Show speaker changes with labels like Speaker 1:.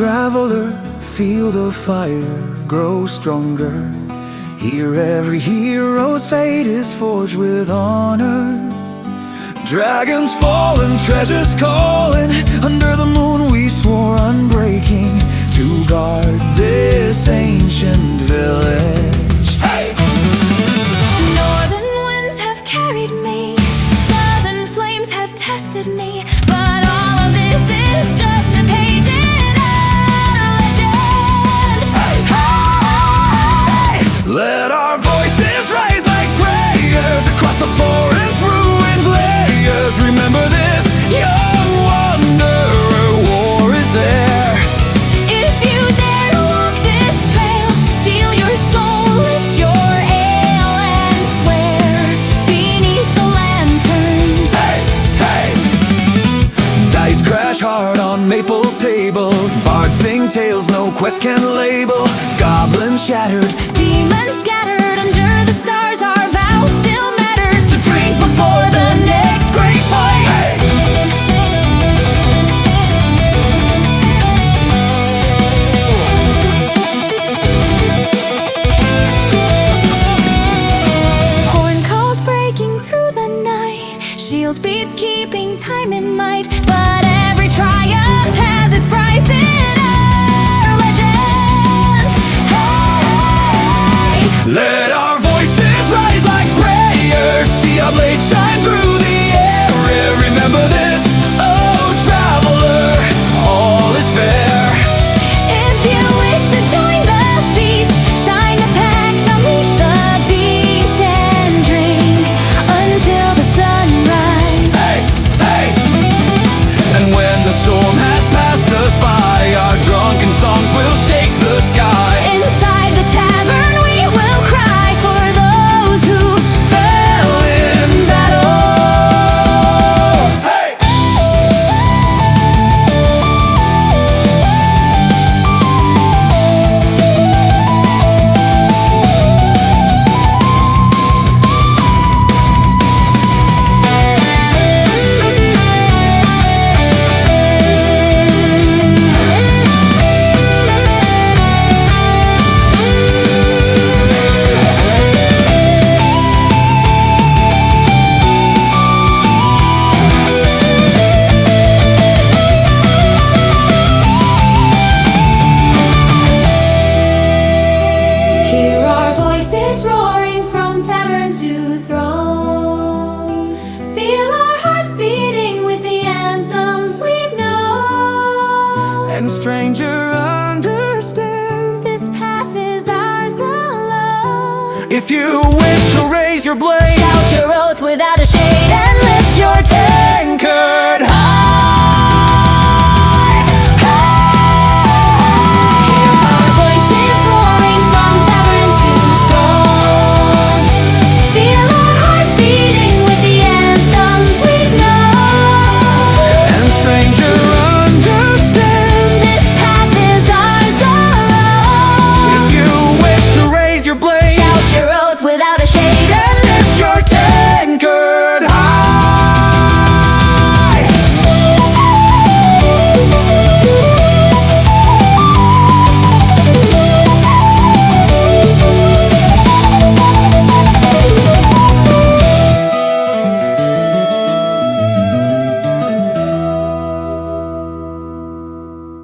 Speaker 1: Traveler, feel the fire grow stronger. Here every hero's fate is forged with honor. Dragons fallen, treasures calling. Under the moon we swore unbreaking to guard this ancient village. Hey!
Speaker 2: Northern winds have carried me, southern flames have tested me, but all of this is just a page in our legend.
Speaker 1: Hey! Hey! Let our voices rise like prayers across the forest ruined layers. Remember this, young wanderer, war is there.
Speaker 2: If you dare to walk this trail, steal your soul, lift your ale and swear beneath the lanterns.
Speaker 1: Hey, hey! Dice crash hard on maple tables. Bards sing tales no quest can label. Goblins shattered,
Speaker 2: Demons scattered under the stars, our vow still matters to drink before the next great fight.
Speaker 1: hey!
Speaker 2: Horn calls breaking through the night, shield beats keeping time in might, but every triumph has its price in our legend. Hey!
Speaker 1: Let our voices rise like prayers. See our blade shine through the air. Remember this, oh traveler, all is fair.
Speaker 2: If you wish to join the feast, sign the pact, unleash the beast, and drink until the sunrise.
Speaker 1: Hey, hey! And when the storm has passed us by, our drunken songs will shake the sky.
Speaker 2: Inside the tavern we will cry for those who
Speaker 1: Fell in battle. Hey!
Speaker 2: hear our voices roaring from tavern to throne. Feel our hearts beating with the anthems we've known.
Speaker 1: And stranger, understand,
Speaker 2: This path is ours alone.
Speaker 1: if you wish to raise your blade,
Speaker 2: Shout your oath without a shade and lift your tail.